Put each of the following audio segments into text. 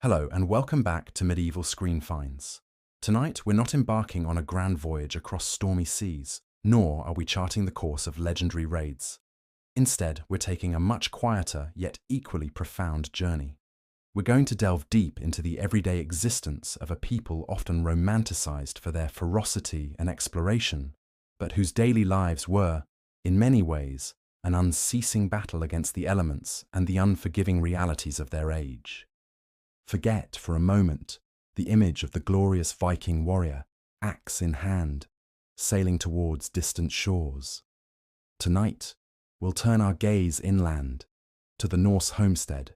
Hello and welcome back to Medieval Screen Finds. Tonight we're not embarking on a grand voyage across stormy seas, nor are we charting the course of legendary raids. Instead, we're taking a much quieter yet equally profound journey. We're going to delve deep into the everyday existence of a people often romanticized for their ferocity and exploration, but whose daily lives were, in many ways, an unceasing battle against the elements and the unforgiving realities of their age. Forget for a moment the image of the glorious Viking warrior, axe in hand, sailing towards distant shores. Tonight, we'll turn our gaze inland, to the Norse homestead,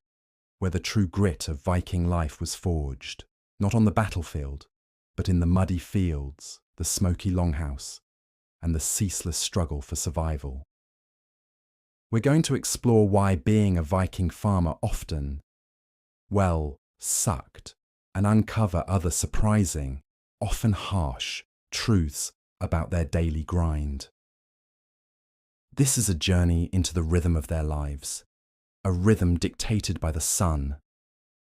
where the true grit of Viking life was forged, not on the battlefield, but in the muddy fields, the smoky longhouse, and the ceaseless struggle for survival. We're going to explore why being a Viking farmer often, sucked, and uncover other surprising, often harsh, truths about their daily grind. This is a journey into the rhythm of their lives, a rhythm dictated by the sun,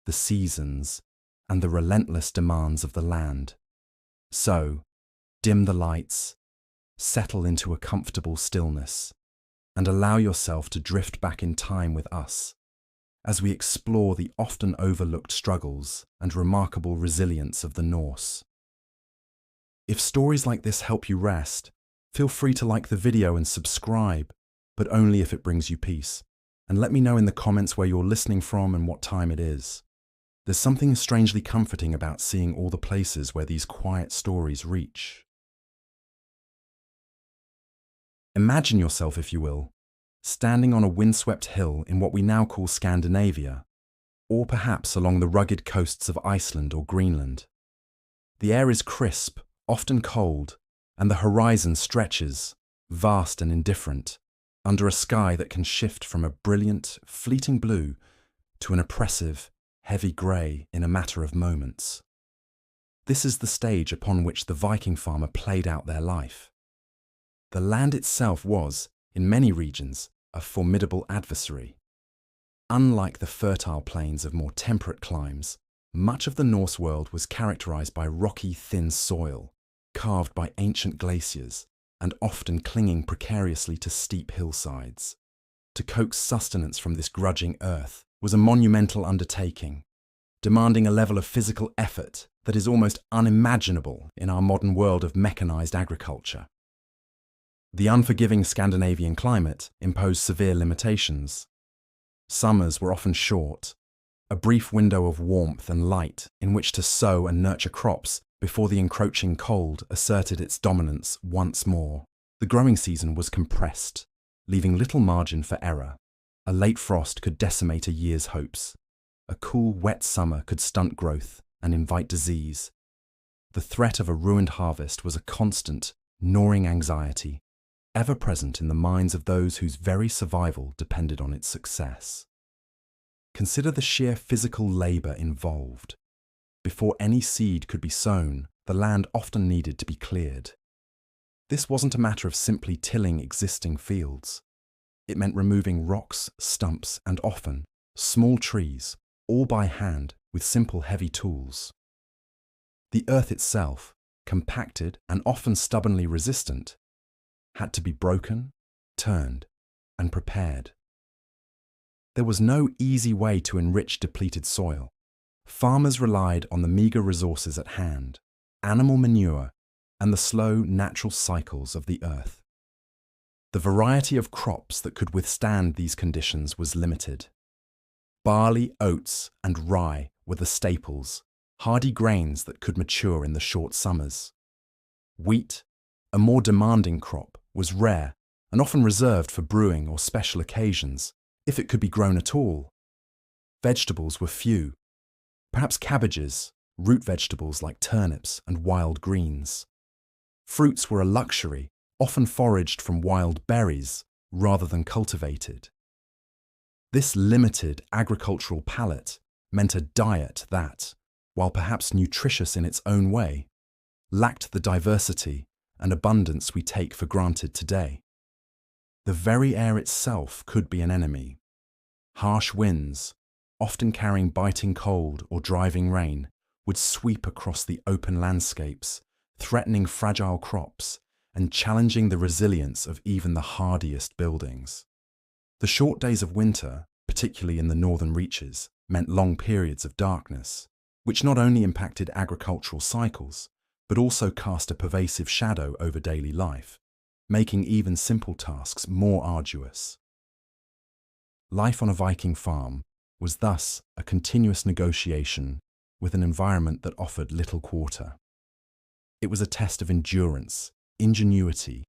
the seasons, and the relentless demands of the land. So, dim the lights, settle into a comfortable stillness, and allow yourself to drift back in time with us as we explore the often overlooked struggles and remarkable resilience of the Norse. If stories like this help you rest, feel free to like the video and subscribe, but only if it brings you peace. And let me know in the comments where you're listening from and what time it is. There's something strangely comforting about seeing all the places where these quiet stories reach. Imagine yourself, if you will, standing on a windswept hill in what we now call Scandinavia, or perhaps along the rugged coasts of Iceland or Greenland. The air is crisp, often cold, and the horizon stretches, vast and indifferent, under a sky that can shift from a brilliant, fleeting blue to an oppressive, heavy grey in a matter of moments. This is the stage upon which the Viking farmer played out their life. The land itself was, in many regions, a formidable adversary. Unlike the fertile plains of more temperate climes, much of the Norse world was characterized by rocky, thin soil, carved by ancient glaciers, and often clinging precariously to steep hillsides. To coax sustenance from this grudging earth was a monumental undertaking, demanding a level of physical effort that is almost unimaginable in our modern world of mechanized agriculture. The unforgiving Scandinavian climate imposed severe limitations. Summers were often short, a brief window of warmth and light in which to sow and nurture crops before the encroaching cold asserted its dominance once more. The growing season was compressed, leaving little margin for error. A late frost could decimate a year's hopes. A cool, wet summer could stunt growth and invite disease. The threat of a ruined harvest was a constant, gnawing anxiety, ever present in the minds of those whose very survival depended on its success. Consider the sheer physical labour involved. Before any seed could be sown, the land often needed to be cleared. This wasn't a matter of simply tilling existing fields. It meant removing rocks, stumps, and often small trees, all by hand with simple heavy tools. The earth itself, compacted and often stubbornly resistant, had to be broken, turned, and prepared. There was no easy way to enrich depleted soil. Farmers relied on the meagre resources at hand, animal manure, and the slow, natural cycles of the earth. The variety of crops that could withstand these conditions was limited. Barley, oats, and rye were the staples, hardy grains that could mature in the short summers. Wheat, a more demanding crop, was rare and often reserved for brewing or special occasions, if it could be grown at all. Vegetables were few, perhaps cabbages, root vegetables like turnips and wild greens. Fruits were a luxury, often foraged from wild berries rather than cultivated. This limited agricultural palate meant a diet that, while perhaps nutritious in its own way, lacked the diversity and abundance we take for granted today. The very air itself could be an enemy. Harsh winds, often carrying biting cold or driving rain, would sweep across the open landscapes, threatening fragile crops and challenging the resilience of even the hardiest buildings. The short days of winter, particularly in the northern reaches, meant long periods of darkness, which not only impacted agricultural cycles, but also cast a pervasive shadow over daily life, making even simple tasks more arduous. Life on a Viking farm was thus a continuous negotiation with an environment that offered little quarter. It was a test of endurance, ingenuity,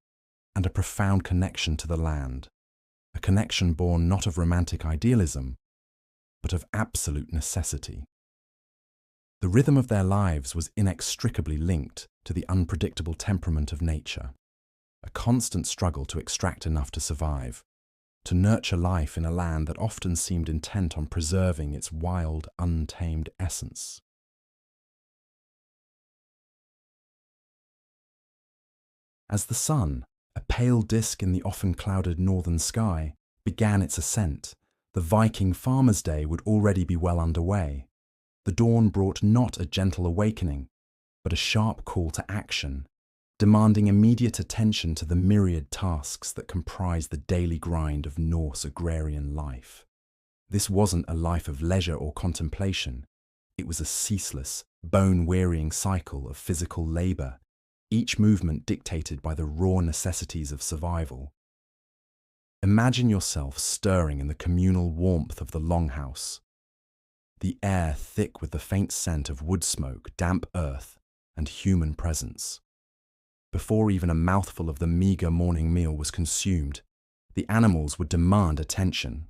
and a profound connection to the land, a connection born not of romantic idealism, but of absolute necessity. The rhythm of their lives was inextricably linked to the unpredictable temperament of nature, a constant struggle to extract enough to survive, to nurture life in a land that often seemed intent on preserving its wild, untamed essence. As the sun, a pale disk in the often clouded northern sky, began its ascent, the Viking farmer's day would already be well underway. The dawn brought not a gentle awakening, but a sharp call to action, demanding immediate attention to the myriad tasks that comprise the daily grind of Norse agrarian life. This wasn't a life of leisure or contemplation. It was a ceaseless, bone-wearying cycle of physical labour, each movement dictated by the raw necessities of survival. Imagine yourself stirring in the communal warmth of the longhouse, the air thick with the faint scent of wood smoke, damp earth, and human presence. Before even a mouthful of the meagre morning meal was consumed, the animals would demand attention.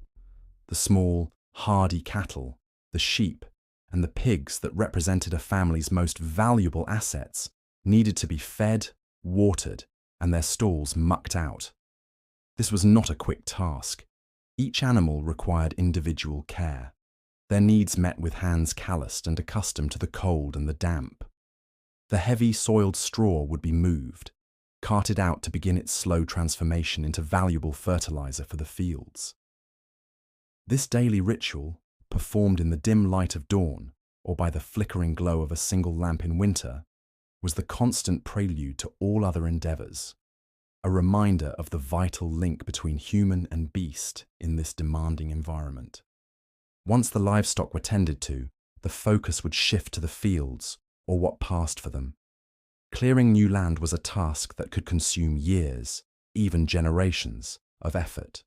The small, hardy cattle, the sheep, and the pigs that represented a family's most valuable assets needed to be fed, watered, and their stalls mucked out. This was not a quick task. Each animal required individual care, their needs met with hands calloused and accustomed to the cold and the damp. The heavy soiled straw would be moved, carted out to begin its slow transformation into valuable fertilizer for the fields. This daily ritual, performed in the dim light of dawn or by the flickering glow of a single lamp in winter, was the constant prelude to all other endeavours, a reminder of the vital link between human and beast in this demanding environment. Once the livestock were tended to, the focus would shift to the fields, or what passed for them. Clearing new land was a task that could consume years, even generations, of effort.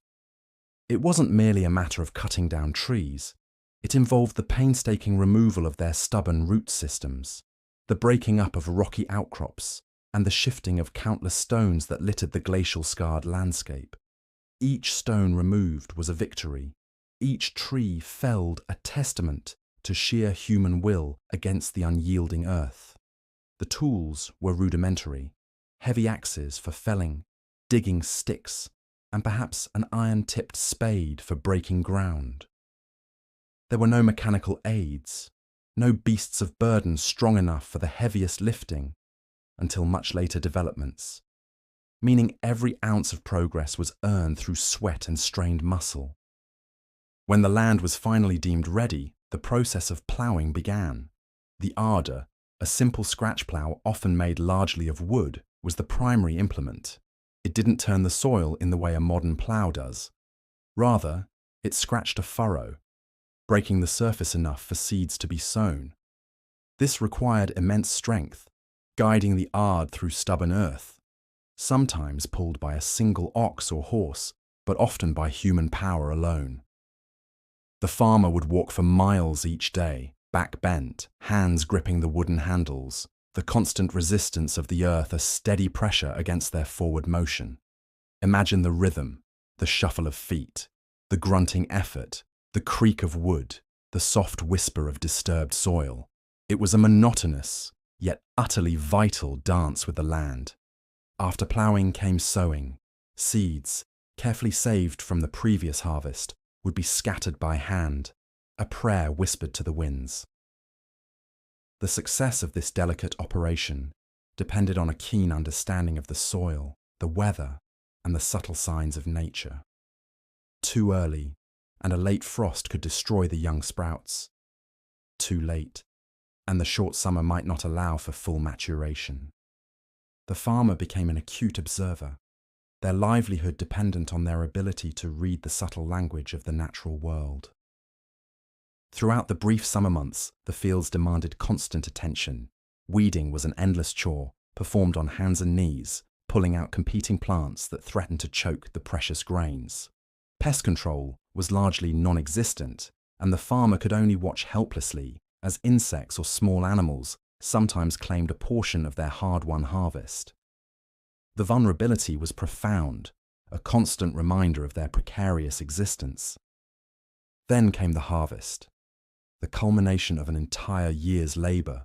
It wasn't merely a matter of cutting down trees. It involved the painstaking removal of their stubborn root systems, the breaking up of rocky outcrops, and the shifting of countless stones that littered the glacial-scarred landscape. Each stone removed was a victory. Each tree felled a testament to sheer human will against the unyielding earth. The tools were rudimentary, heavy axes for felling, digging sticks, and perhaps an iron-tipped spade for breaking ground. There were no mechanical aids, no beasts of burden strong enough for the heaviest lifting until much later developments, meaning every ounce of progress was earned through sweat and strained muscle. When the land was finally deemed ready, the process of ploughing began. The ardour, a simple scratch plough often made largely of wood, was the primary implement. It didn't turn the soil in the way a modern plough does. Rather, it scratched a furrow, breaking the surface enough for seeds to be sown. This required immense strength, guiding the ard through stubborn earth, sometimes pulled by a single ox or horse, but often by human power alone. The farmer would walk for miles each day, back bent, hands gripping the wooden handles, the constant resistance of the earth a steady pressure against their forward motion. Imagine the rhythm, the shuffle of feet, the grunting effort, the creak of wood, the soft whisper of disturbed soil. It was a monotonous, yet utterly vital dance with the land. After ploughing came sowing. Seeds, carefully saved from the previous harvest, would be scattered by hand, a prayer whispered to the winds. The success of this delicate operation depended on a keen understanding of the soil, the weather, and the subtle signs of nature. Too early, and a late frost could destroy the young sprouts. Too late, and the short summer might not allow for full maturation. The farmer became an acute observer, their livelihood dependent on their ability to read the subtle language of the natural world. Throughout the brief summer months, the fields demanded constant attention. Weeding was an endless chore, performed on hands and knees, pulling out competing plants that threatened to choke the precious grains. Pest control was largely non-existent, and the farmer could only watch helplessly as insects or small animals sometimes claimed a portion of their hard-won harvest. The vulnerability was profound, a constant reminder of their precarious existence. Then came the harvest, the culmination of an entire year's labour,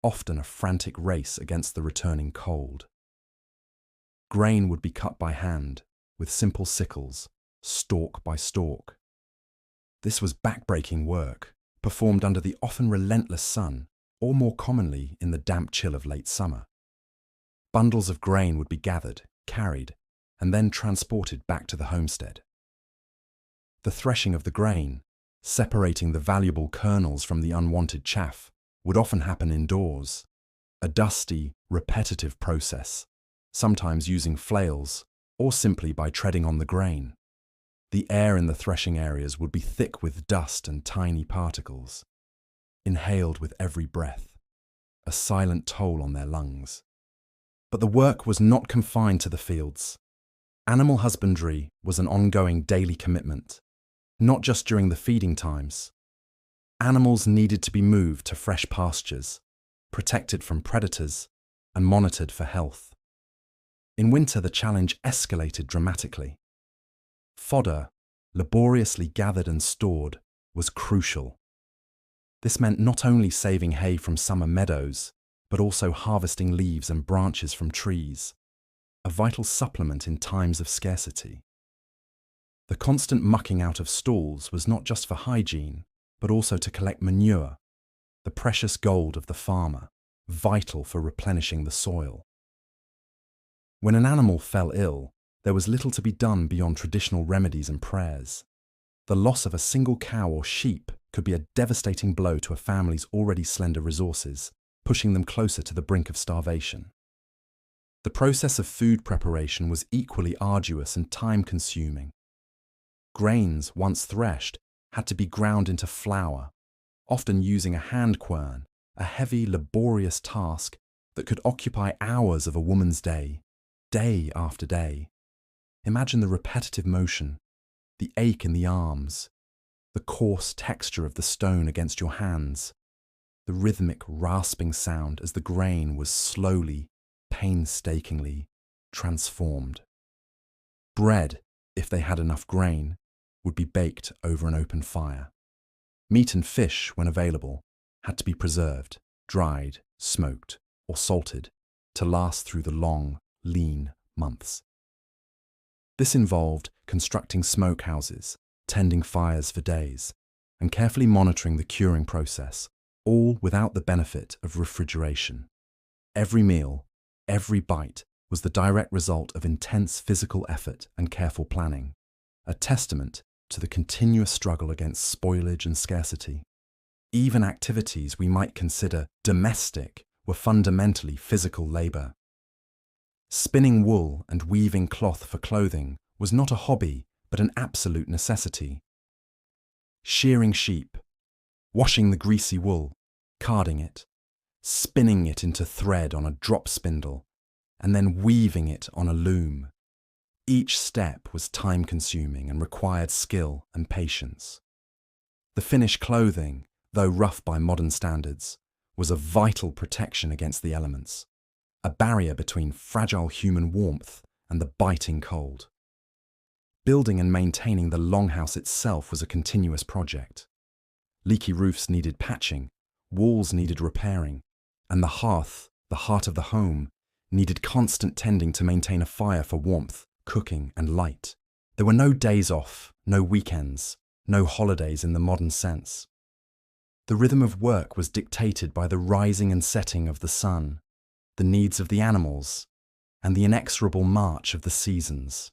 often a frantic race against the returning cold. Grain would be cut by hand, with simple sickles, stalk by stalk. This was back-breaking work, performed under the often relentless sun, or more commonly in the damp chill of late summer. Bundles of grain would be gathered, carried, and then transported back to the homestead. The threshing of the grain, separating the valuable kernels from the unwanted chaff, would often happen indoors, a dusty, repetitive process, sometimes using flails or simply by treading on the grain. The air in the threshing areas would be thick with dust and tiny particles, inhaled with every breath, a silent toll on their lungs. But the work was not confined to the fields. Animal husbandry was an ongoing daily commitment, not just during the feeding times. Animals needed to be moved to fresh pastures, protected from predators, and monitored for health. In winter, the challenge escalated dramatically. Fodder, laboriously gathered and stored, was crucial. This meant not only saving hay from summer meadows, but also harvesting leaves and branches from trees, a vital supplement in times of scarcity. The constant mucking out of stalls was not just for hygiene, but also to collect manure, the precious gold of the farmer, vital for replenishing the soil. When an animal fell ill, there was little to be done beyond traditional remedies and prayers. The loss of a single cow or sheep could be a devastating blow to a family's already slender resources, pushing them closer to the brink of starvation. The process of food preparation was equally arduous and time-consuming. Grains, once threshed, had to be ground into flour, often using a hand quern, a heavy, laborious task that could occupy hours of a woman's day, day after day. Imagine the repetitive motion, the ache in the arms, the coarse texture of the stone against your hands, the rhythmic rasping sound as the grain was slowly, painstakingly transformed. Bread, if they had enough grain, would be baked over an open fire. Meat and fish, when available, had to be preserved, dried, smoked, or salted to last through the long, lean months. This involved constructing smokehouses, tending fires for days, and carefully monitoring the curing process, all without the benefit of refrigeration. Every meal, every bite was the direct result of intense physical effort and careful planning, a testament to the continuous struggle against spoilage and scarcity. Even activities we might consider domestic were fundamentally physical labor. Spinning wool and weaving cloth for clothing was not a hobby, but an absolute necessity. Shearing sheep, washing the greasy wool, carding it, spinning it into thread on a drop spindle, and then weaving it on a loom. Each step was time-consuming and required skill and patience. The finished clothing, though rough by modern standards, was a vital protection against the elements, a barrier between fragile human warmth and the biting cold. Building and maintaining the longhouse itself was a continuous project. Leaky roofs needed patching, walls needed repairing, and the hearth, the heart of the home, needed constant tending to maintain a fire for warmth, cooking, and light. There were no days off, no weekends, no holidays in the modern sense. The rhythm of work was dictated by the rising and setting of the sun, the needs of the animals, and the inexorable march of the seasons.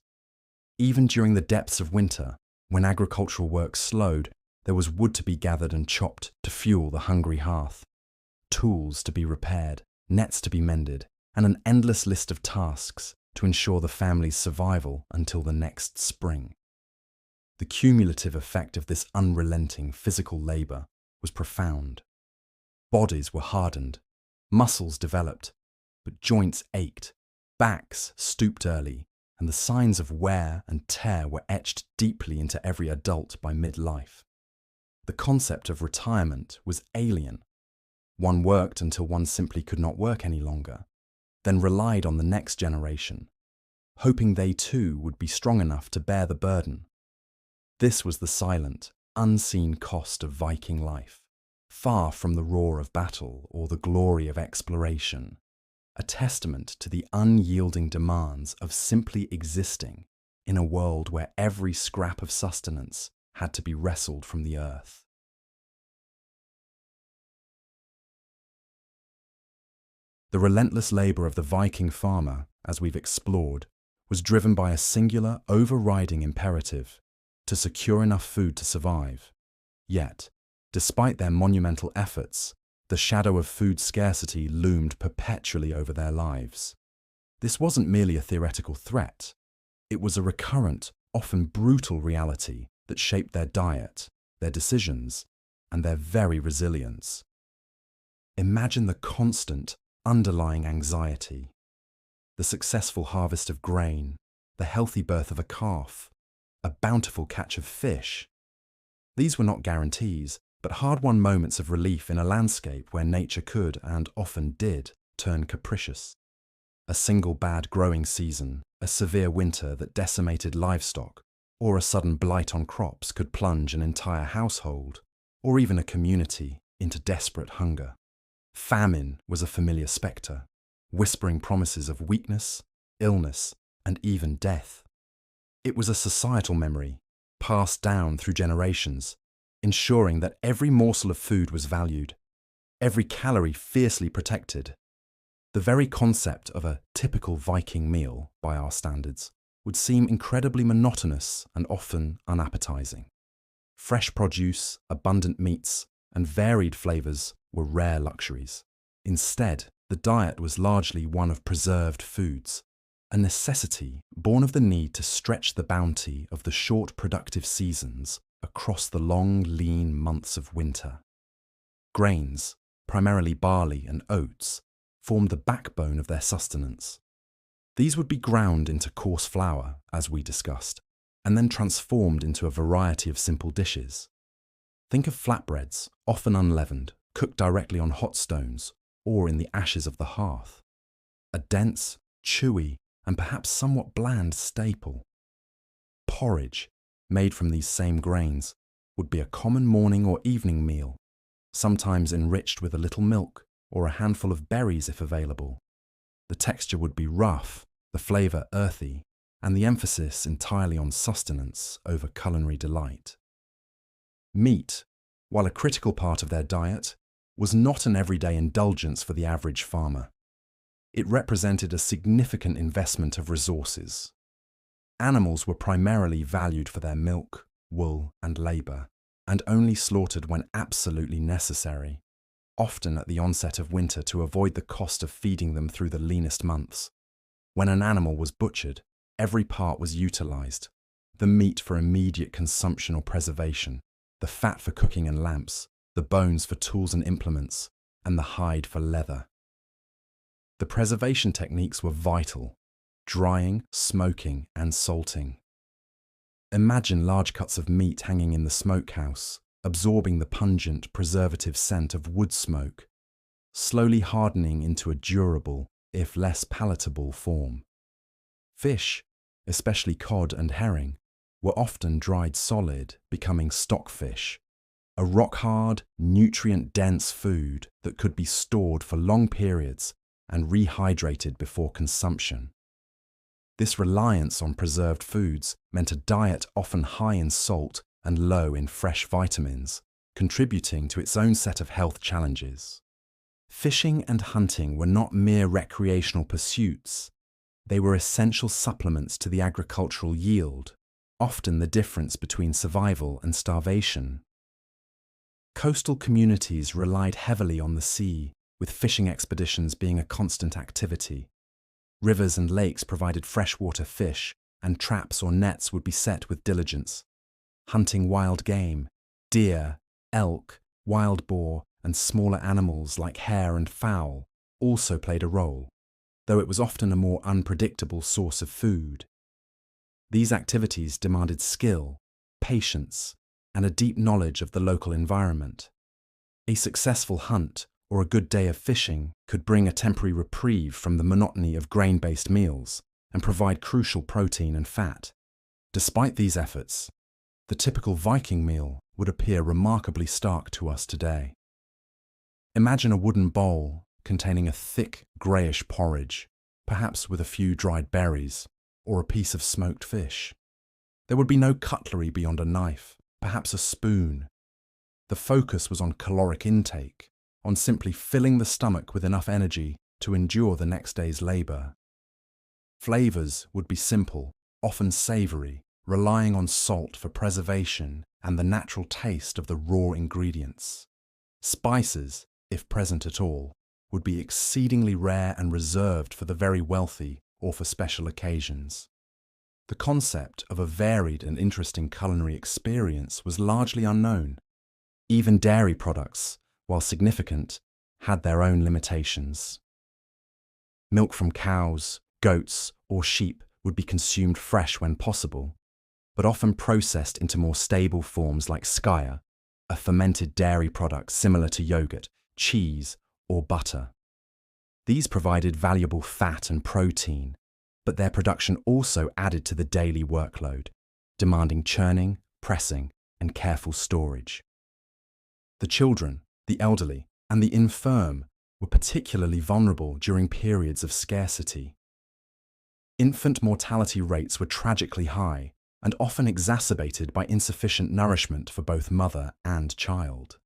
Even during the depths of winter, When agricultural work slowed, there was wood to be gathered and chopped to fuel the hungry hearth, tools to be repaired, nets to be mended, and an endless list of tasks to ensure the family's survival until the next spring. The cumulative effect of this unrelenting physical labour was profound. Bodies were hardened, muscles developed, but joints ached, backs stooped early, and the signs of wear and tear were etched deeply into every adult by midlife. The concept of retirement was alien. One worked until one simply could not work any longer, then relied on the next generation, hoping they too would be strong enough to bear the burden. This was the silent, unseen cost of Viking life, far from the roar of battle or the glory of exploration, a testament to the unyielding demands of simply existing in a world where every scrap of sustenance had to be wrestled from the earth. The relentless labour of the Viking farmer, as we've explored, was driven by a singular, overriding imperative: to secure enough food to survive. Yet, despite their monumental efforts, the shadow of food scarcity loomed perpetually over their lives. This wasn't merely a theoretical threat. It was a recurrent, often brutal reality that shaped their diet, their decisions, and their very resilience. Imagine the constant, underlying anxiety. The successful harvest of grain, the healthy birth of a calf, a bountiful catch of fish. These were not guarantees, but hard-won moments of relief in a landscape where nature could, and often did, turn capricious. A single bad growing season, a severe winter that decimated livestock, or a sudden blight on crops could plunge an entire household, or even a community, into desperate hunger. Famine was a familiar spectre, whispering promises of weakness, illness, and even death. It was a societal memory, passed down through generations, ensuring that every morsel of food was valued, every calorie fiercely protected. The very concept of a typical Viking meal, by our standards, would seem incredibly monotonous and often unappetizing. Fresh produce, abundant meats, and varied flavors were rare luxuries. Instead, the diet was largely one of preserved foods, a necessity born of the need to stretch the bounty of the short productive seasons across the long, lean months of winter. Grains, primarily barley and oats, formed the backbone of their sustenance. These would be ground into coarse flour, as we discussed, and then transformed into a variety of simple dishes. Think of flatbreads, often unleavened, cooked directly on hot stones or in the ashes of the hearth. A dense, chewy, and perhaps somewhat bland staple. Porridge, made from these same grains, would be a common morning or evening meal, sometimes enriched with a little milk or a handful of berries if available. The texture would be rough, the flavour earthy, and the emphasis entirely on sustenance over culinary delight. Meat, while a critical part of their diet, was not an everyday indulgence for the average farmer. It represented a significant investment of resources. Animals were primarily valued for their milk, wool, and labour, and only slaughtered when absolutely necessary, often at the onset of winter to avoid the cost of feeding them through the leanest months. When an animal was butchered, every part was utilised: the meat for immediate consumption or preservation, the fat for cooking and lamps, the bones for tools and implements, and the hide for leather. The preservation techniques were vital: drying, smoking, and salting. Imagine large cuts of meat hanging in the smokehouse, absorbing the pungent, preservative scent of wood smoke, slowly hardening into a durable, if less palatable, form. Fish, especially cod and herring, were often dried solid, becoming stockfish, a rock-hard, nutrient-dense food that could be stored for long periods and rehydrated before consumption. This reliance on preserved foods meant a diet often high in salt and low in fresh vitamins, contributing to its own set of health challenges. Fishing and hunting were not mere recreational pursuits. They were essential supplements to the agricultural yield, often the difference between survival and starvation. Coastal communities relied heavily on the sea, with fishing expeditions being a constant activity. Rivers and lakes provided freshwater fish, and traps or nets would be set with diligence. Hunting wild game, deer, elk, wild boar, and smaller animals like hare and fowl also played a role, though it was often a more unpredictable source of food. These activities demanded skill, patience, and a deep knowledge of the local environment. A successful hunt or a good day of fishing could bring a temporary reprieve from the monotony of grain-based meals and provide crucial protein and fat. Despite these efforts, the typical Viking meal would appear remarkably stark to us today. Imagine a wooden bowl containing a thick, greyish porridge, perhaps with a few dried berries, or a piece of smoked fish. There would be no cutlery beyond a knife, perhaps a spoon. The focus was on caloric intake, on simply filling the stomach with enough energy to endure the next day's labour. Flavours would be simple, often savoury, relying on salt for preservation and the natural taste of the raw ingredients. Spices, if present at all, would be exceedingly rare and reserved for the very wealthy or for special occasions. The concept of a varied and interesting culinary experience was largely unknown. Even dairy products, while significant, had their own limitations. Milk from cows, goats, or sheep would be consumed fresh when possible, but often processed into more stable forms like skaya, a fermented dairy product similar to yogurt, cheese, or butter. These provided valuable fat and protein, but their production also added to the daily workload, demanding churning, pressing, and careful storage. The children, the elderly, and the infirm were particularly vulnerable during periods of scarcity. Infant mortality rates were tragically high and often exacerbated by insufficient nourishment for both mother and child.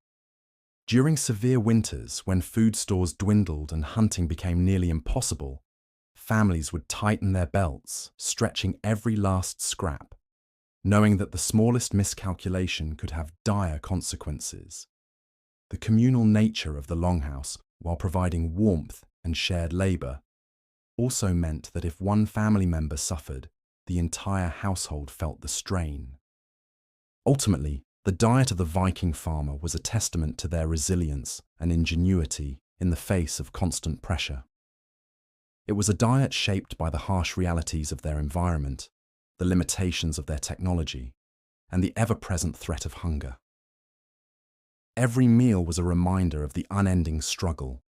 During severe winters, when food stores dwindled and hunting became nearly impossible, families would tighten their belts, stretching every last scrap, knowing that the smallest miscalculation could have dire consequences. The communal nature of the longhouse, while providing warmth and shared labour, also meant that if one family member suffered, the entire household felt the strain. Ultimately, the diet of the Viking farmer was a testament to their resilience and ingenuity in the face of constant pressure. It was a diet shaped by the harsh realities of their environment, the limitations of their technology, and the ever-present threat of hunger. Every meal was a reminder of the unending struggle,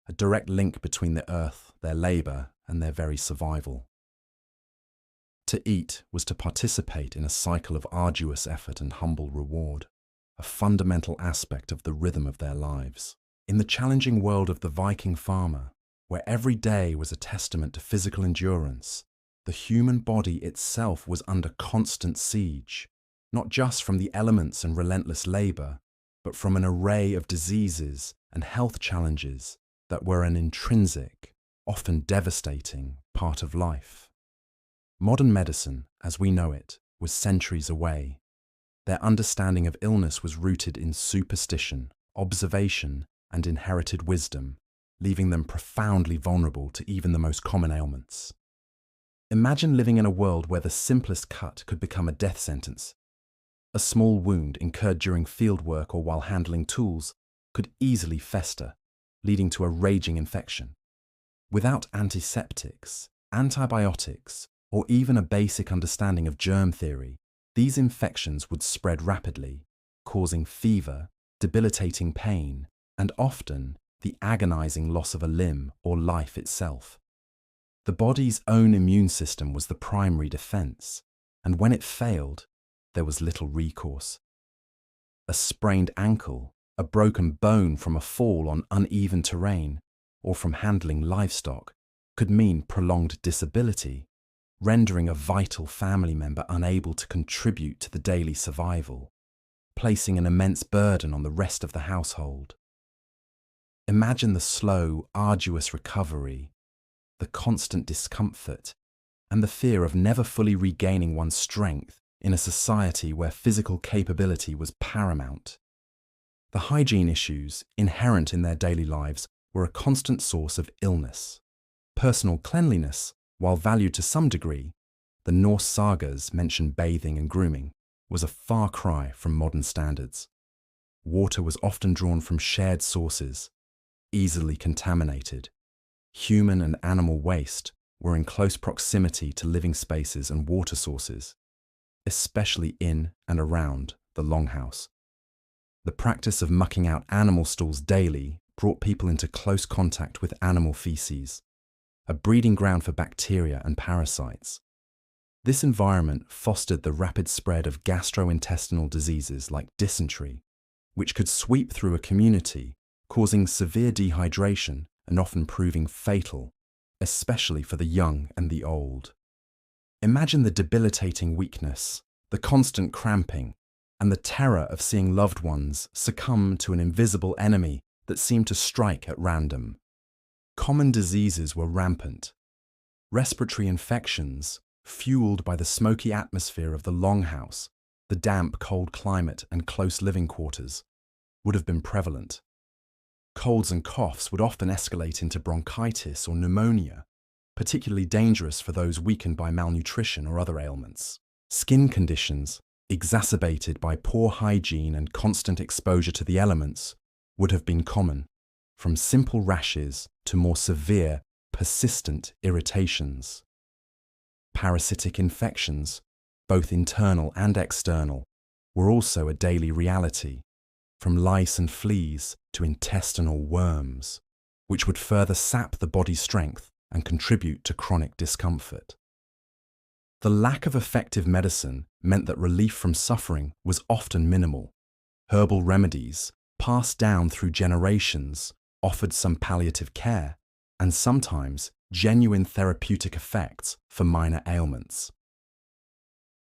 a direct link between the earth, their labour, and their very survival. To eat was to participate in a cycle of arduous effort and humble reward, a fundamental aspect of the rhythm of their lives. In the challenging world of the Viking farmer, where every day was a testament to physical endurance, the human body itself was under constant siege, not just from the elements and relentless labour, but from an array of diseases and health challenges that were an intrinsic, often devastating, part of life. Modern medicine, as we know it, was centuries away. Their understanding of illness was rooted in superstition, observation, and inherited wisdom, leaving them profoundly vulnerable to even the most common ailments. Imagine living in a world where the simplest cut could become a death sentence. A small wound incurred during field work or while handling tools could easily fester, leading to a raging infection. Without antiseptics, antibiotics, or even a basic understanding of germ theory, these infections would spread rapidly, causing fever, debilitating pain, and often the agonizing loss of a limb or life itself. The body's own immune system was the primary defense, and when it failed, there was little recourse. A sprained ankle, a broken bone from a fall on uneven terrain, or from handling livestock, could mean prolonged disability, rendering a vital family member unable to contribute to the daily survival, placing an immense burden on the rest of the household. Imagine the slow, arduous recovery, the constant discomfort, and the fear of never fully regaining one's strength in a society where physical capability was paramount. The hygiene issues inherent in their daily lives were a constant source of illness. Personal cleanliness, while valued to some degree, the Norse sagas mention bathing and grooming, was a far cry from modern standards. Water was often drawn from shared sources, easily contaminated. Human and animal waste were in close proximity to living spaces and water sources, especially in and around the longhouse. The practice of mucking out animal stools daily brought people into close contact with animal feces, a breeding ground for bacteria and parasites. This environment fostered the rapid spread of gastrointestinal diseases like dysentery, which could sweep through a community, causing severe dehydration and often proving fatal, especially for the young and the old. Imagine the debilitating weakness, the constant cramping, and the terror of seeing loved ones succumb to an invisible enemy that seemed to strike at random. Common diseases were rampant. Respiratory infections, fueled by the smoky atmosphere of the longhouse, the damp, cold climate and close living quarters, would have been prevalent. Colds and coughs would often escalate into bronchitis or pneumonia, particularly dangerous for those weakened by malnutrition or other ailments. Skin conditions, exacerbated by poor hygiene and constant exposure to the elements, would have been common, from simple rashes to more severe, persistent irritations. Parasitic infections, both internal and external, were also a daily reality, from lice and fleas to intestinal worms, which would further sap the body's strength and contribute to chronic discomfort. The lack of effective medicine meant that relief from suffering was often minimal. Herbal remedies, passed down through generations, offered some palliative care and sometimes genuine therapeutic effects for minor ailments.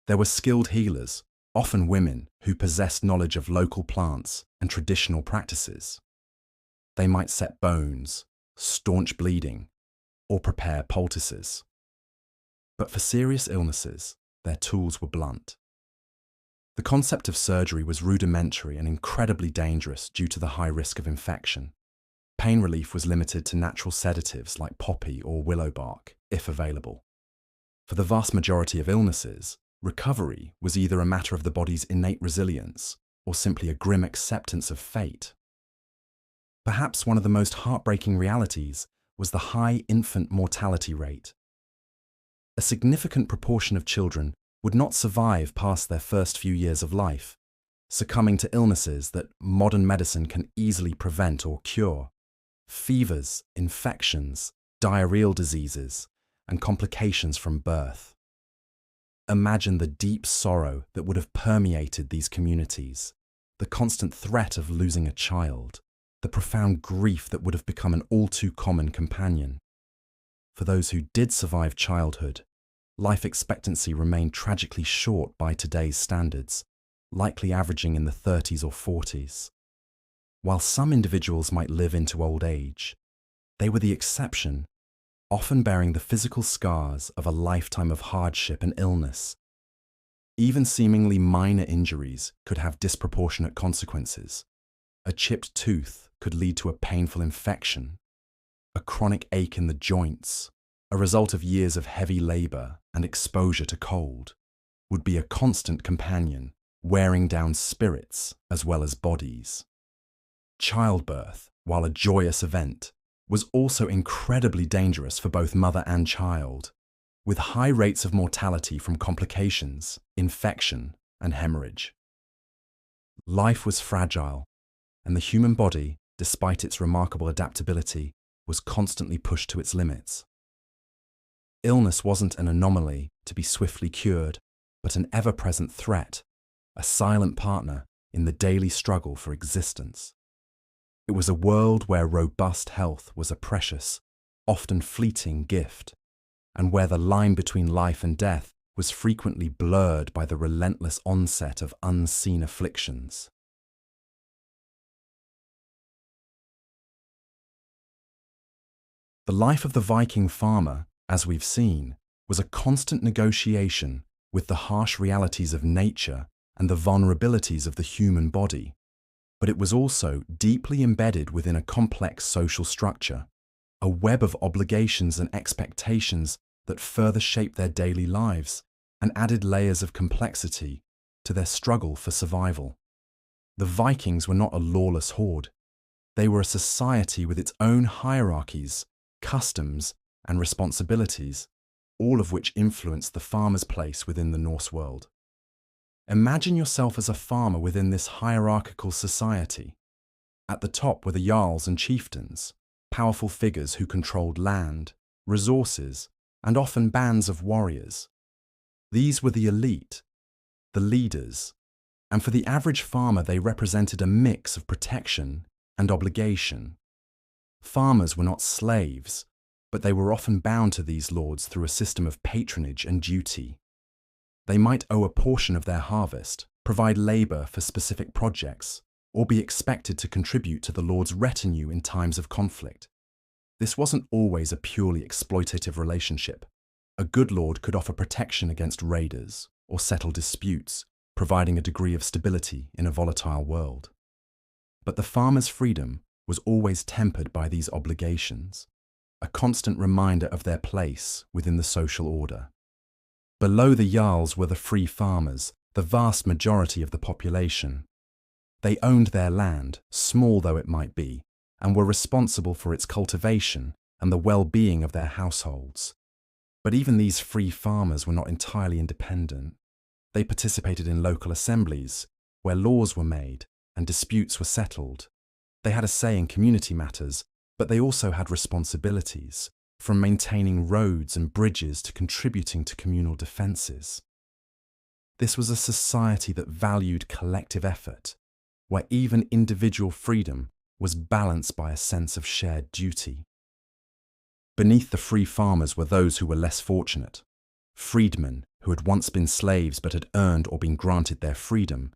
There were skilled healers, often women who possessed knowledge of local plants and traditional practices. They might set bones, staunch bleeding, or prepare poultices. But for serious illnesses, their tools were blunt. The concept of surgery was rudimentary and incredibly dangerous due to the high risk of infection. Pain relief was limited to natural sedatives like poppy or willow bark, if available. For the vast majority of illnesses, recovery was either a matter of the body's innate resilience or simply a grim acceptance of fate. Perhaps one of the most heartbreaking realities was the high infant mortality rate. A significant proportion of children would not survive past their first few years of life, succumbing to illnesses that modern medicine can easily prevent or cure. Fevers, infections, diarrheal diseases, and complications from birth. Imagine the deep sorrow that would have permeated these communities, the constant threat of losing a child, the profound grief that would have become an all too common companion. For those who did survive childhood, life expectancy remained tragically short by today's standards, likely averaging in the 30s or 40s. While some individuals might live into old age, they were the exception, often bearing the physical scars of a lifetime of hardship and illness. Even seemingly minor injuries could have disproportionate consequences. A chipped tooth could lead to a painful infection. A chronic ache in the joints, a result of years of heavy labor and exposure to cold, would be a constant companion, wearing down spirits as well as bodies. Childbirth, while a joyous event, was also incredibly dangerous for both mother and child, with high rates of mortality from complications, infection, and hemorrhage. Life was fragile, and the human body, despite its remarkable adaptability, was constantly pushed to its limits. Illness wasn't an anomaly to be swiftly cured, but an ever-present threat, a silent partner in the daily struggle for existence. It was a world where robust health was a precious, often fleeting gift, and where the line between life and death was frequently blurred by the relentless onset of unseen afflictions. The life of the Viking farmer, as we've seen, was a constant negotiation with the harsh realities of nature and the vulnerabilities of the human body, but it was also deeply embedded within a complex social structure, a web of obligations and expectations that further shaped their daily lives and added layers of complexity to their struggle for survival. The Vikings were not a lawless horde. They were a society with its own hierarchies, customs, and responsibilities, all of which influenced the farmer's place within the Norse world. Imagine yourself as a farmer within this hierarchical society. At the top were the jarls and chieftains, powerful figures who controlled land, resources, and often bands of warriors. These were the elite, the leaders, and for the average farmer they represented a mix of protection and obligation. Farmers were not slaves, but they were often bound to these lords through a system of patronage and duty. They might owe a portion of their harvest, provide labour for specific projects, or be expected to contribute to the lord's retinue in times of conflict. This wasn't always a purely exploitative relationship. A good lord could offer protection against raiders or settle disputes, providing a degree of stability in a volatile world. But the farmer's freedom was always tempered by these obligations, a constant reminder of their place within the social order. Below the jarls were the free farmers, the vast majority of the population. They owned their land, small though it might be, and were responsible for its cultivation and the well-being of their households. But even these free farmers were not entirely independent. They participated in local assemblies, where laws were made and disputes were settled. They had a say in community matters, but they also had responsibilities, from maintaining roads and bridges to contributing to communal defences. This was a society that valued collective effort, where even individual freedom was balanced by a sense of shared duty. Beneath the free farmers were those who were less fortunate, freedmen who had once been slaves but had earned or been granted their freedom,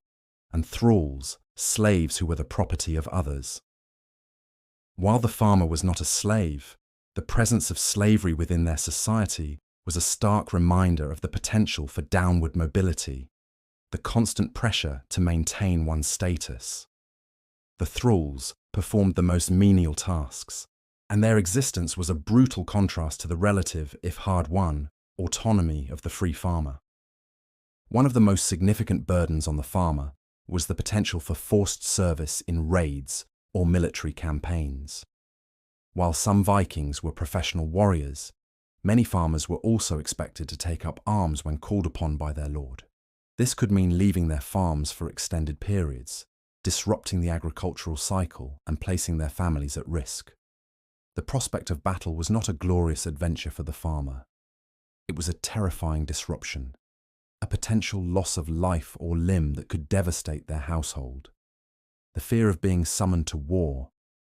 and thralls, slaves who were the property of others. While the farmer was not a slave, the presence of slavery within their society was a stark reminder of the potential for downward mobility, the constant pressure to maintain one's status. The thralls performed the most menial tasks, and their existence was a brutal contrast to the relative, if hard-won, autonomy of the free farmer. One of the most significant burdens on the farmer was the potential for forced service in raids or military campaigns. While some Vikings were professional warriors, many farmers were also expected to take up arms when called upon by their lord. This could mean leaving their farms for extended periods, disrupting the agricultural cycle and placing their families at risk. The prospect of battle was not a glorious adventure for the farmer. It was a terrifying disruption, a potential loss of life or limb that could devastate their household. The fear of being summoned to war,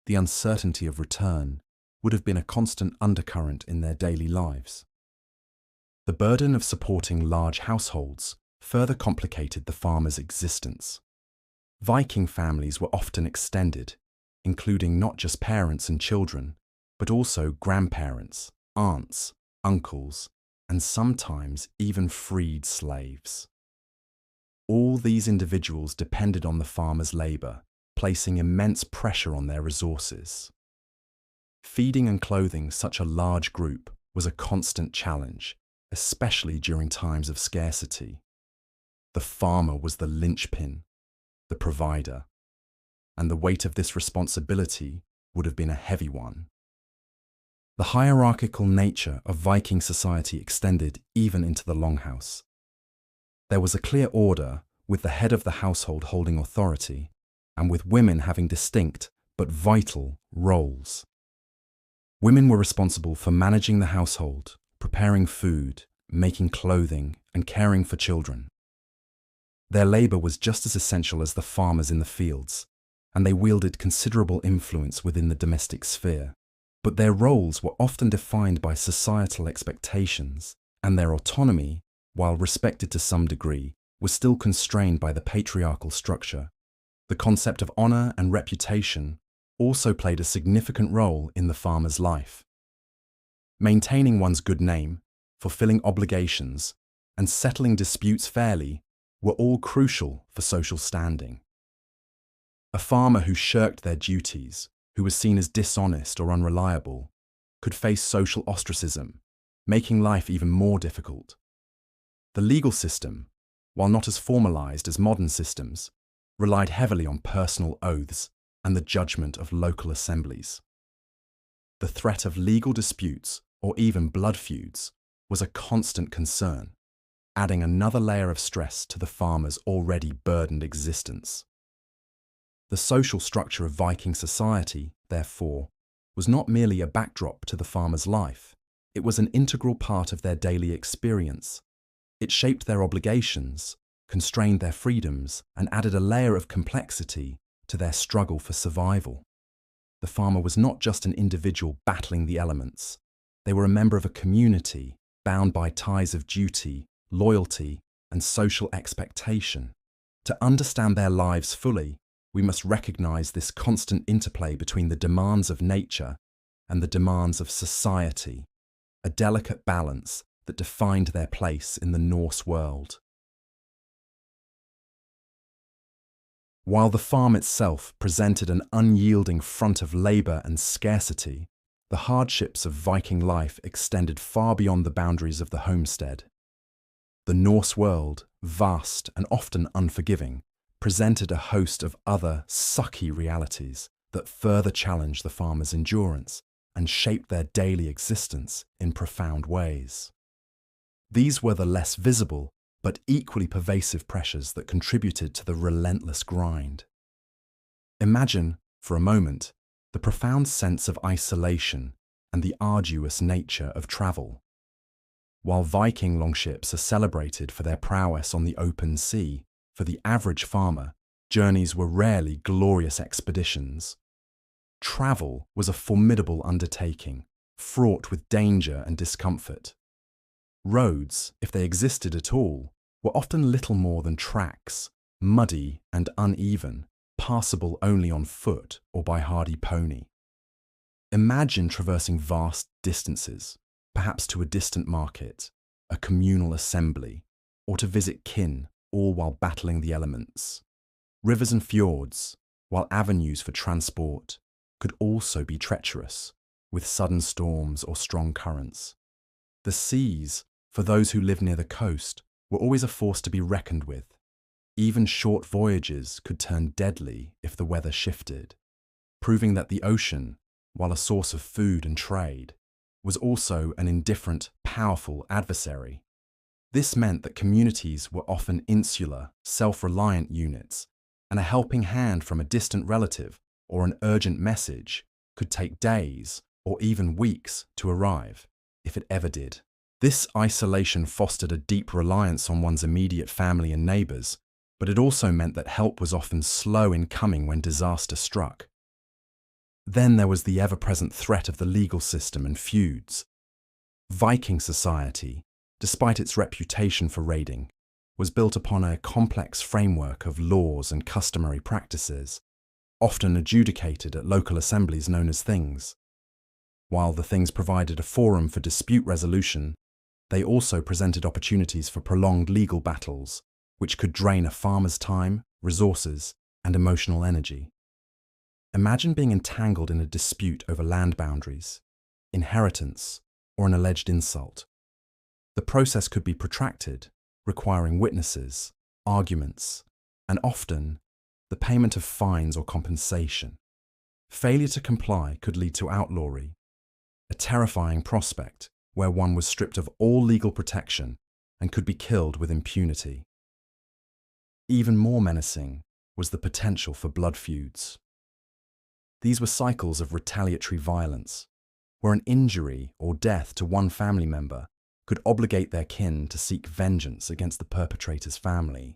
the uncertainty of return, would have been a constant undercurrent in their daily lives. The burden of supporting large households further complicated the farmer's existence. Viking families were often extended, including not just parents and children, but also grandparents, aunts, uncles, and sometimes even freed slaves. All these individuals depended on the farmer's labour, placing immense pressure on their resources. Feeding and clothing such a large group was a constant challenge, especially during times of scarcity. The farmer was the linchpin, the provider, and the weight of this responsibility would have been a heavy one. The hierarchical nature of Viking society extended even into the longhouse. There was a clear order, with the head of the household holding authority, and with women having distinct but vital roles. Women were responsible for managing the household, preparing food, making clothing, and caring for children. Their labour was just as essential as the farmers in the fields, and they wielded considerable influence within the domestic sphere. But their roles were often defined by societal expectations, and their autonomy, while respected to some degree, was still constrained by the patriarchal structure. The concept of honour and reputation also played a significant role in the farmer's life. Maintaining one's good name, fulfilling obligations, and settling disputes fairly were all crucial for social standing. A farmer who shirked their duties, who was seen as dishonest or unreliable, could face social ostracism, making life even more difficult. The legal system, while not as formalized as modern systems, relied heavily on personal oaths and the judgment of local assemblies. The threat of legal disputes or even blood feuds was a constant concern, adding another layer of stress to the farmer's already burdened existence. The social structure of Viking society, therefore, was not merely a backdrop to the farmer's life, it was an integral part of their daily experience. It shaped their obligations, constrained their freedoms, and added a layer of complexity to their struggle for survival. The farmer was not just an individual battling the elements. They were a member of a community bound by ties of duty, loyalty, and social expectation. To understand their lives fully, we must recognize this constant interplay between the demands of nature and the demands of society, a delicate balance that defined their place in the Norse world. While the farm itself presented an unyielding front of labour and scarcity, the hardships of Viking life extended far beyond the boundaries of the homestead. The Norse world, vast and often unforgiving, presented a host of other sucky realities that further challenged the farmers' endurance and shaped their daily existence in profound ways. These were the less visible but equally pervasive pressures that contributed to the relentless grind. Imagine, for a moment, the profound sense of isolation and the arduous nature of travel. While Viking longships are celebrated for their prowess on the open sea, for the average farmer, journeys were rarely glorious expeditions. Travel was a formidable undertaking, fraught with danger and discomfort. Roads, if they existed at all, were often little more than tracks, muddy and uneven, passable only on foot or by hardy pony. Imagine traversing vast distances, perhaps to a distant market, a communal assembly, or to visit kin, all while battling the elements. Rivers and fjords, while avenues for transport, could also be treacherous, with sudden storms or strong currents. The seas, for those who live near the coast, were always a force to be reckoned with. Even short voyages could turn deadly if the weather shifted, proving that the ocean, while a source of food and trade, was also an indifferent, powerful adversary. This meant that communities were often insular, self-reliant units, and a helping hand from a distant relative or an urgent message could take days or even weeks to arrive, if it ever did. This isolation fostered a deep reliance on one's immediate family and neighbours, but it also meant that help was often slow in coming when disaster struck. Then there was the ever-present threat of the legal system and feuds. Viking society, despite its reputation for raiding, was built upon a complex framework of laws and customary practices, often adjudicated at local assemblies known as things. While the things provided a forum for dispute resolution, they also presented opportunities for prolonged legal battles, which could drain a farmer's time, resources, and emotional energy. Imagine being entangled in a dispute over land boundaries, inheritance, or an alleged insult. The process could be protracted, requiring witnesses, arguments, and often the payment of fines or compensation. Failure to comply could lead to outlawry, a terrifying prospect where one was stripped of all legal protection and could be killed with impunity. Even more menacing was the potential for blood feuds. These were cycles of retaliatory violence, where an injury or death to one family member could obligate their kin to seek vengeance against the perpetrator's family.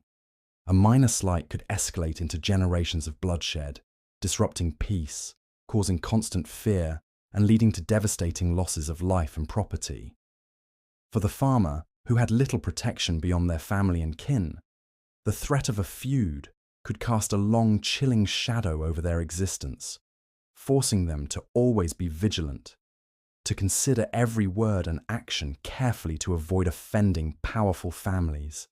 A minor slight could escalate into generations of bloodshed, disrupting peace, causing constant fear, and leading to devastating losses of life and property. For the farmer, who had little protection beyond their family and kin, the threat of a feud could cast a long, chilling shadow over their existence, forcing them to always be vigilant. to consider every word and action carefully to avoid offending powerful families.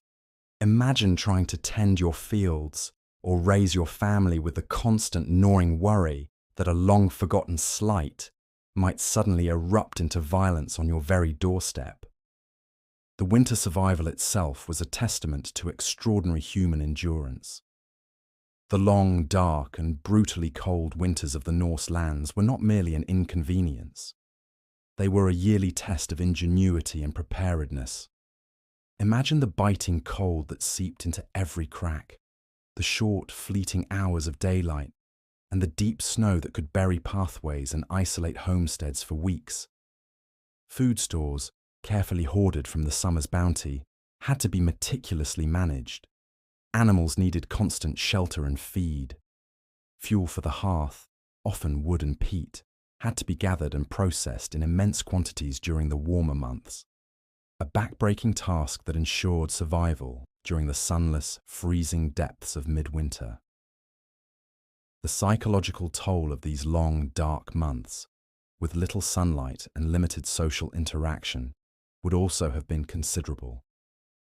Imagine trying to tend your fields or raise your family with the constant gnawing worry that a long-forgotten slight might suddenly erupt into violence on your very doorstep. The winter survival itself was a testament to extraordinary human endurance. The long, dark, and brutally cold winters of the Norse lands were not merely an inconvenience. They were a yearly test of ingenuity and preparedness. Imagine the biting cold that seeped into every crack, the short, fleeting hours of daylight, and the deep snow that could bury pathways and isolate homesteads for weeks. Food stores, carefully hoarded from the summer's bounty, had to be meticulously managed. Animals needed constant shelter and feed. Fuel for the hearth, often wood and peat, had to be gathered and processed in immense quantities during the warmer months. A back-breaking task that ensured survival during the sunless, freezing depths of midwinter. The psychological toll of these long, dark months, with little sunlight and limited social interaction, would also have been considerable,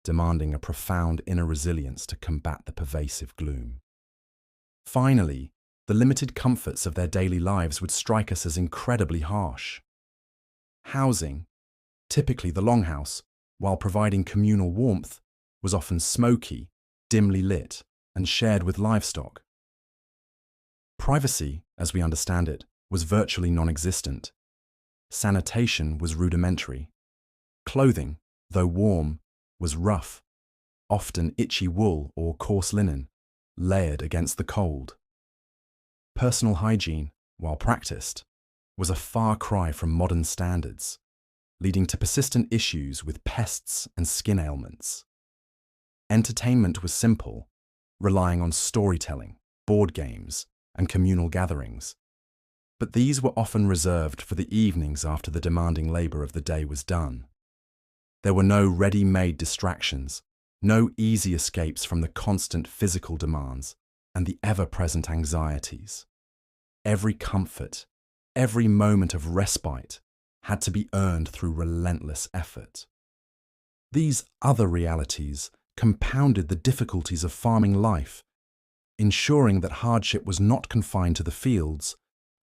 demanding a profound inner resilience to combat the pervasive gloom. Finally, the limited comforts of their daily lives would strike us as incredibly harsh. Housing, typically the longhouse, while providing communal warmth, was often smoky, dimly lit, and shared with livestock. Privacy, as we understand it, was virtually non-existent. Sanitation was rudimentary. Clothing, though warm, was rough, often itchy wool or coarse linen, layered against the cold. Personal hygiene, while practiced, was a far cry from modern standards, leading to persistent issues with pests and skin ailments. Entertainment was simple, relying on storytelling, board games, and communal gatherings, but these were often reserved for the evenings after the demanding labour of the day was done. There were no ready-made distractions, no easy escapes from the constant physical demands and the ever-present anxieties. Every comfort, every moment of respite had to be earned through relentless effort. These other realities compounded the difficulties of farming life, ensuring that hardship was not confined to the fields,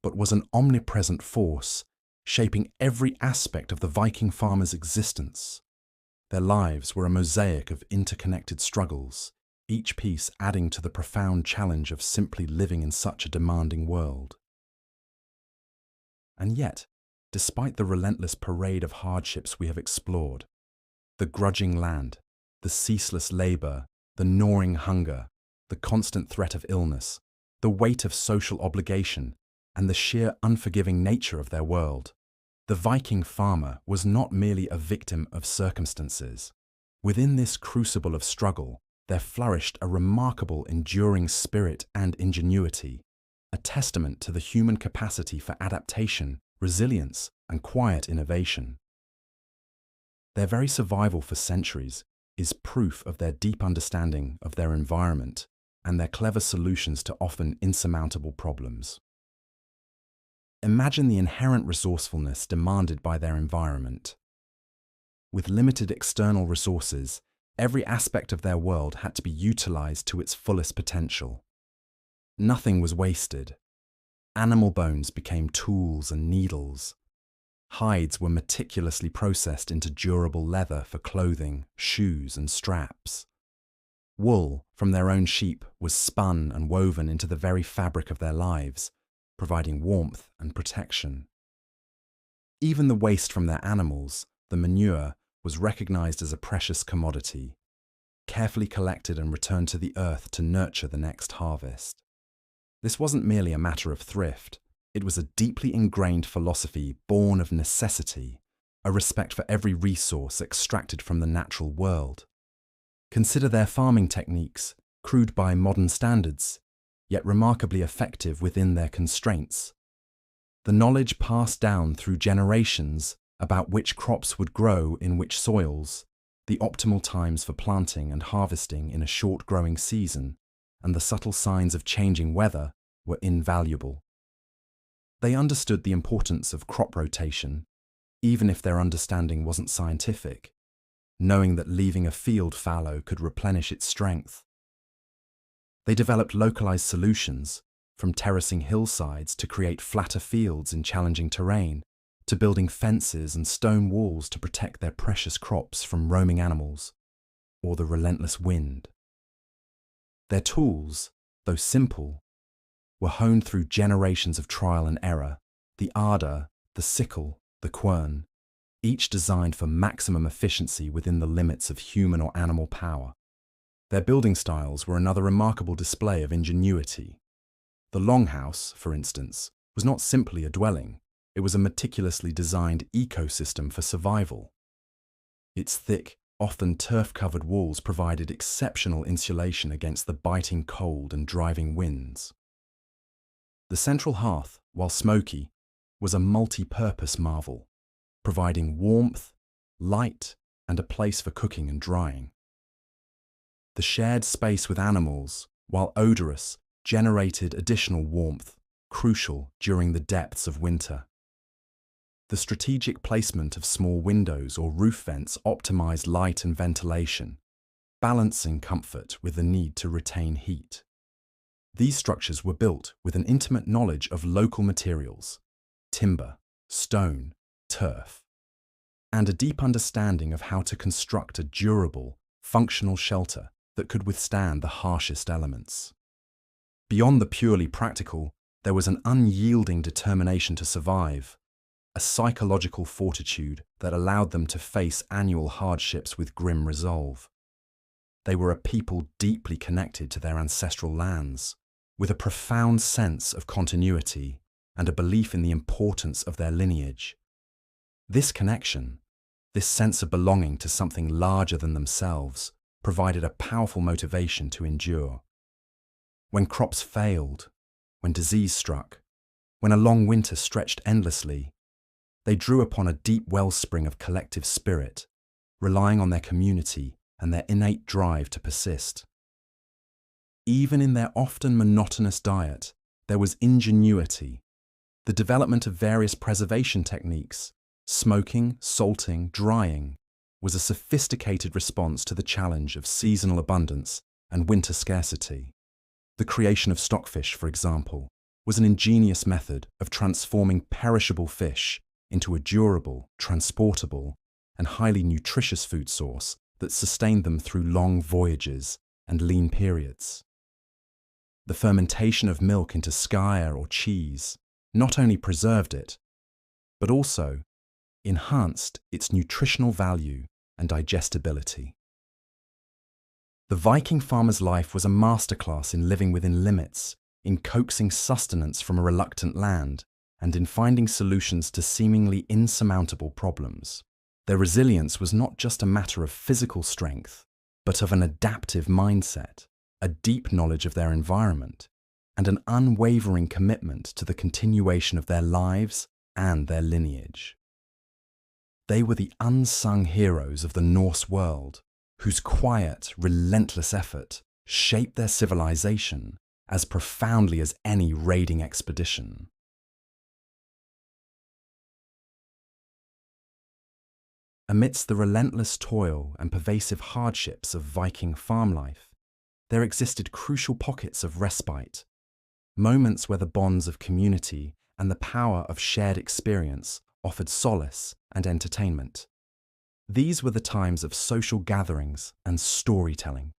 but was an omnipresent force, shaping every aspect of the Viking farmer's existence. Their lives were a mosaic of interconnected struggles, each piece adding to the profound challenge of simply living in such a demanding world. And yet, despite the relentless parade of hardships we have explored, the grudging land, the ceaseless labour, the gnawing hunger, the constant threat of illness, the weight of social obligation, and the sheer unforgiving nature of their world, the Viking farmer was not merely a victim of circumstances. Within this crucible of struggle, there flourished a remarkable enduring spirit and ingenuity, a testament to the human capacity for adaptation, resilience, and quiet innovation. Their very survival for centuries is proof of their deep understanding of their environment and their clever solutions to often insurmountable problems. Imagine the inherent resourcefulness demanded by their environment. With limited external resources, every aspect of their world had to be utilized to its fullest potential. Nothing was wasted. Animal bones became tools and needles. Hides were meticulously processed into durable leather for clothing, shoes, and straps. Wool from their own sheep was spun and woven into the very fabric of their lives, providing warmth and protection. Even the waste from their animals, the manure, was recognized as a precious commodity, carefully collected and returned to the earth to nurture the next harvest. This wasn't merely a matter of thrift. It was a deeply ingrained philosophy born of necessity, a respect for every resource extracted from the natural world. Consider their farming techniques, crude by modern standards, yet remarkably effective within their constraints. The knowledge passed down through generations about which crops would grow in which soils, the optimal times for planting and harvesting in a short growing season, and the subtle signs of changing weather were invaluable. They understood the importance of crop rotation, even if their understanding wasn't scientific, knowing that leaving a field fallow could replenish its strength. They developed localized solutions, from terracing hillsides to create flatter fields in challenging terrain, to building fences and stone walls to protect their precious crops from roaming animals or the relentless wind. Their tools, though simple, were honed through generations of trial and error: the ardor, the sickle, the quern, each designed for maximum efficiency within the limits of human or animal power. Their building styles were another remarkable display of ingenuity. The longhouse, for instance, was not simply a dwelling, it was a meticulously designed ecosystem for survival. Its thick, often turf-covered walls provided exceptional insulation against the biting cold and driving winds. The central hearth, while smoky, was a multi-purpose marvel, providing warmth, light, and a place for cooking and drying. The shared space with animals, while odorous, generated additional warmth, crucial during the depths of winter. The strategic placement of small windows or roof vents optimized light and ventilation, balancing comfort with the need to retain heat. These structures were built with an intimate knowledge of local materials, timber, stone, turf, and a deep understanding of how to construct a durable, functional shelter that could withstand the harshest elements. Beyond the purely practical, there was an unyielding determination to survive, a psychological fortitude that allowed them to face annual hardships with grim resolve. They were a people deeply connected to their ancestral lands, with a profound sense of continuity and a belief in the importance of their lineage. This connection, this sense of belonging to something larger than themselves, provided a powerful motivation to endure. When crops failed, when disease struck, when a long winter stretched endlessly, they drew upon a deep wellspring of collective spirit, relying on their community and their innate drive to persist. Even in their often monotonous diet, there was ingenuity. The development of various preservation techniques, smoking, salting, drying, was a sophisticated response to the challenge of seasonal abundance and winter scarcity. The creation of stockfish, for example, was an ingenious method of transforming perishable fish into a durable, transportable, and highly nutritious food source that sustained them through long voyages and lean periods. The fermentation of milk into skyr or cheese not only preserved it, but also enhanced its nutritional value and digestibility. The Viking farmer's life was a masterclass in living within limits, in coaxing sustenance from a reluctant land, and in finding solutions to seemingly insurmountable problems. Their resilience was not just a matter of physical strength, but of an adaptive mindset, a deep knowledge of their environment, and an unwavering commitment to the continuation of their lives and their lineage. They were the unsung heroes of the Norse world, whose quiet, relentless effort shaped their civilization as profoundly as any raiding expedition. Amidst the relentless toil and pervasive hardships of Viking farm life, there existed crucial pockets of respite, moments where the bonds of community and the power of shared experience offered solace and entertainment. These were the times of social gatherings and storytelling,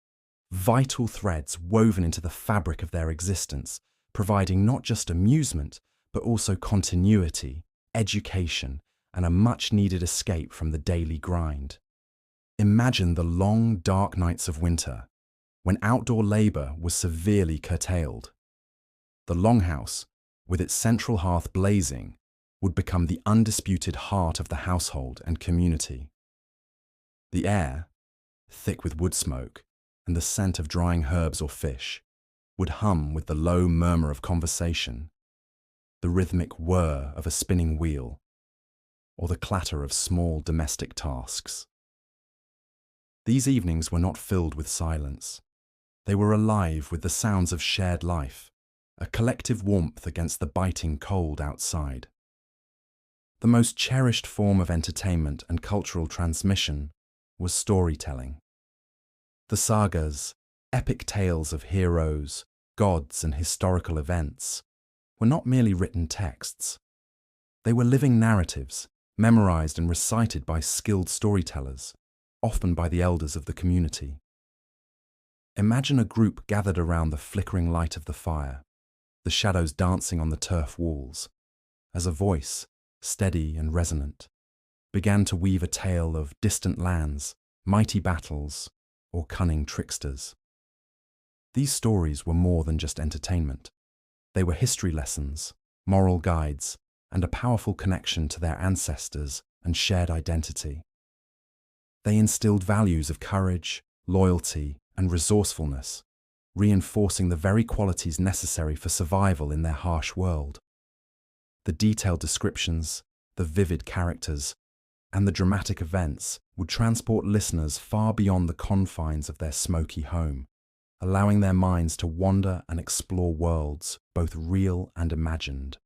vital threads woven into the fabric of their existence, providing not just amusement, but also continuity, education, and a much-needed escape from the daily grind. Imagine the long, dark nights of winter, when outdoor labour was severely curtailed. The longhouse, with its central hearth blazing, would become the undisputed heart of the household and community. The air, thick with wood smoke and the scent of drying herbs or fish, would hum with the low murmur of conversation, the rhythmic whir of a spinning wheel, or the clatter of small domestic tasks. These evenings were not filled with silence. They were alive with the sounds of shared life, a collective warmth against the biting cold outside. The most cherished form of entertainment and cultural transmission was storytelling. The sagas, epic tales of heroes, gods, and historical events, were not merely written texts. They were living narratives, memorized and recited by skilled storytellers, often by the elders of the community. Imagine a group gathered around the flickering light of the fire, the shadows dancing on the turf walls, as a voice, steady and resonant, began to weave a tale of distant lands, mighty battles, or cunning tricksters. These stories were more than just entertainment. They were history lessons, moral guides, and a powerful connection to their ancestors and shared identity. They instilled values of courage, loyalty, and resourcefulness, reinforcing the very qualities necessary for survival in their harsh world. The detailed descriptions, the vivid characters, and the dramatic events would transport listeners far beyond the confines of their smoky home, allowing their minds to wander and explore worlds both real and imagined.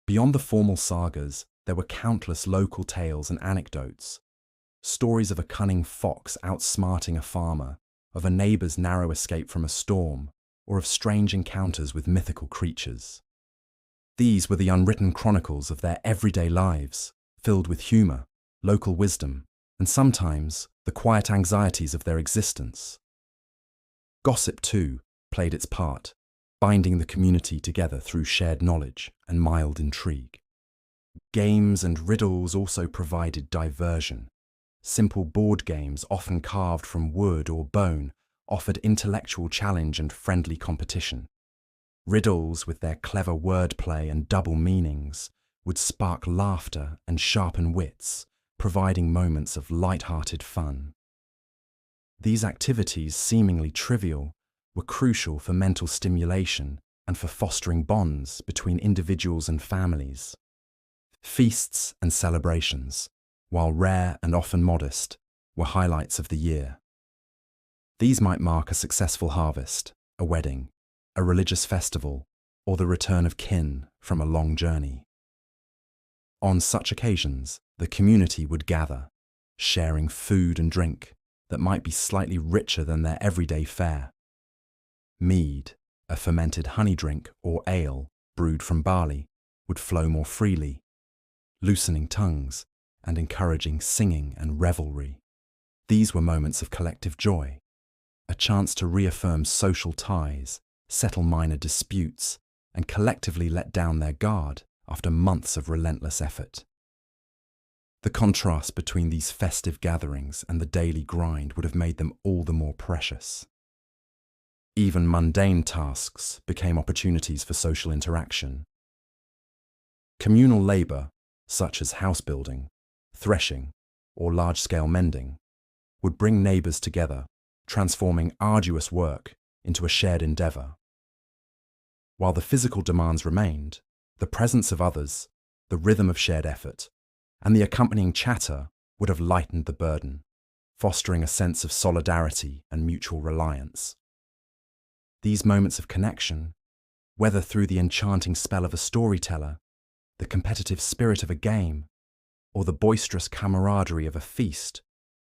Beyond the formal sagas, there were countless local tales and anecdotes, stories of a cunning fox outsmarting a farmer, of a neighbour's narrow escape from a storm, or of strange encounters with mythical creatures. These were the unwritten chronicles of their everyday lives, filled with humour, local wisdom, and sometimes the quiet anxieties of their existence. Gossip, too, played its part, binding the community together through shared knowledge and mild intrigue. Games and riddles also provided diversion. Simple board games, often carved from wood or bone, offered intellectual challenge and friendly competition. Riddles, with their clever wordplay and double meanings, would spark laughter and sharpen wits, providing moments of light-hearted fun. These activities, seemingly trivial, were crucial for mental stimulation and for fostering bonds between individuals and families. Feasts and celebrations, while rare and often modest, were highlights of the year. These might mark a successful harvest, a wedding, a religious festival, or the return of kin from a long journey. On such occasions, the community would gather, sharing food and drink that might be slightly richer than their everyday fare. Mead, a fermented honey drink or ale brewed from barley, would flow more freely, loosening tongues and encouraging singing and revelry. These were moments of collective joy, a chance to reaffirm social ties, settle minor disputes, and collectively let down their guard after months of relentless effort. The contrast between these festive gatherings and the daily grind would have made them all the more precious. Even mundane tasks became opportunities for social interaction. Communal labour, such as house building, threshing, or large-scale mending, would bring neighbours together, transforming arduous work into a shared endeavour. While the physical demands remained, the presence of others, the rhythm of shared effort, and the accompanying chatter would have lightened the burden, fostering a sense of solidarity and mutual reliance. These moments of connection, whether through the enchanting spell of a storyteller, the competitive spirit of a game, or the boisterous camaraderie of a feast,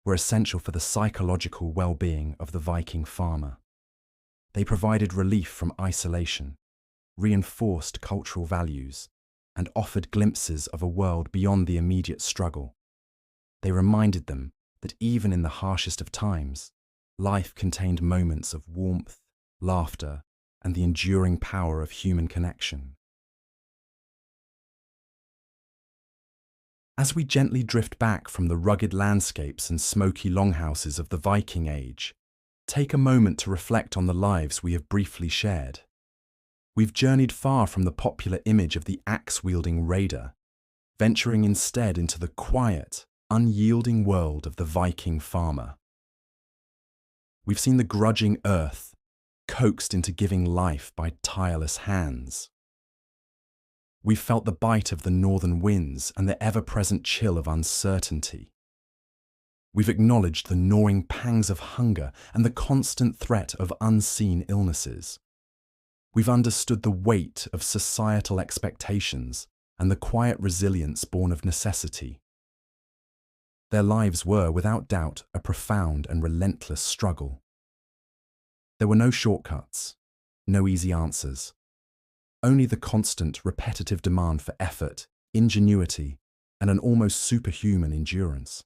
were essential for the psychological well-being of the Viking farmer. They provided relief from isolation, reinforced cultural values, and offered glimpses of a world beyond the immediate struggle. They reminded them that even in the harshest of times, life contained moments of warmth, laughter, and the enduring power of human connection. As we gently drift back from the rugged landscapes and smoky longhouses of the Viking Age, take a moment to reflect on the lives we have briefly shared. We've journeyed far from the popular image of the axe-wielding raider, venturing instead into the quiet, unyielding world of the Viking farmer. We've seen the grudging earth coaxed into giving life by tireless hands. We've felt the bite of the northern winds and the ever-present chill of uncertainty. We've acknowledged the gnawing pangs of hunger and the constant threat of unseen illnesses. We've understood the weight of societal expectations and the quiet resilience born of necessity. Their lives were, without doubt, a profound and relentless struggle. There were no shortcuts, no easy answers, only the constant, repetitive demand for effort, ingenuity, and an almost superhuman endurance.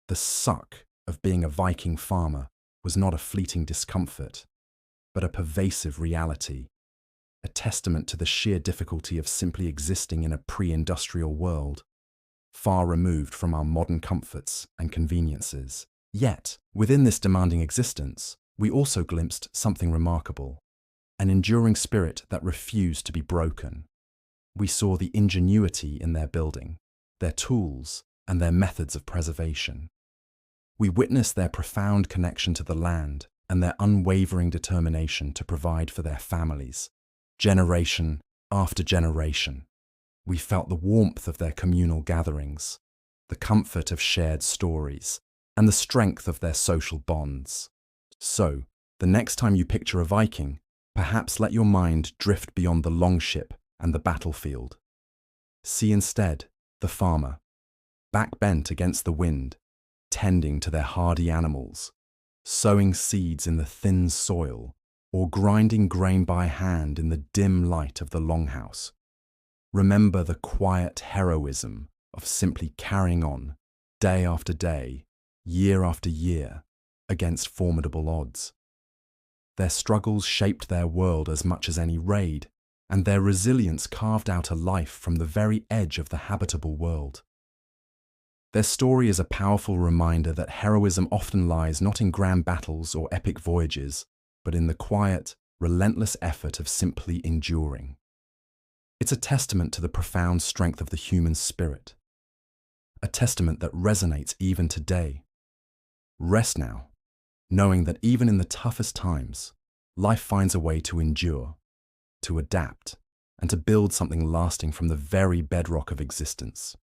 The suck of being a Viking farmer was not a fleeting discomfort, but a pervasive reality, a testament to the sheer difficulty of simply existing in a pre-industrial world, far removed from our modern comforts and conveniences. Yet, within this demanding existence, we also glimpsed something remarkable, an enduring spirit that refused to be broken. We saw the ingenuity in their building, their tools, and their methods of preservation. We witnessed their profound connection to the land and their unwavering determination to provide for their families, generation after generation. We felt the warmth of their communal gatherings, the comfort of shared stories, and the strength of their social bonds. So, the next time you picture a Viking, perhaps let your mind drift beyond the longship and the battlefield. See instead the farmer, back-bent against the wind, tending to their hardy animals, sowing seeds in the thin soil, or grinding grain by hand in the dim light of the longhouse. Remember the quiet heroism of simply carrying on, day after day, year after year, against formidable odds. Their struggles shaped their world as much as any raid, and their resilience carved out a life from the very edge of the habitable world. Their story is a powerful reminder that heroism often lies not in grand battles or epic voyages, but in the quiet, relentless effort of simply enduring. It's a testament to the profound strength of the human spirit, a testament that resonates even today. Rest now, knowing that even in the toughest times, life finds a way to endure, to adapt, and to build something lasting from the very bedrock of existence.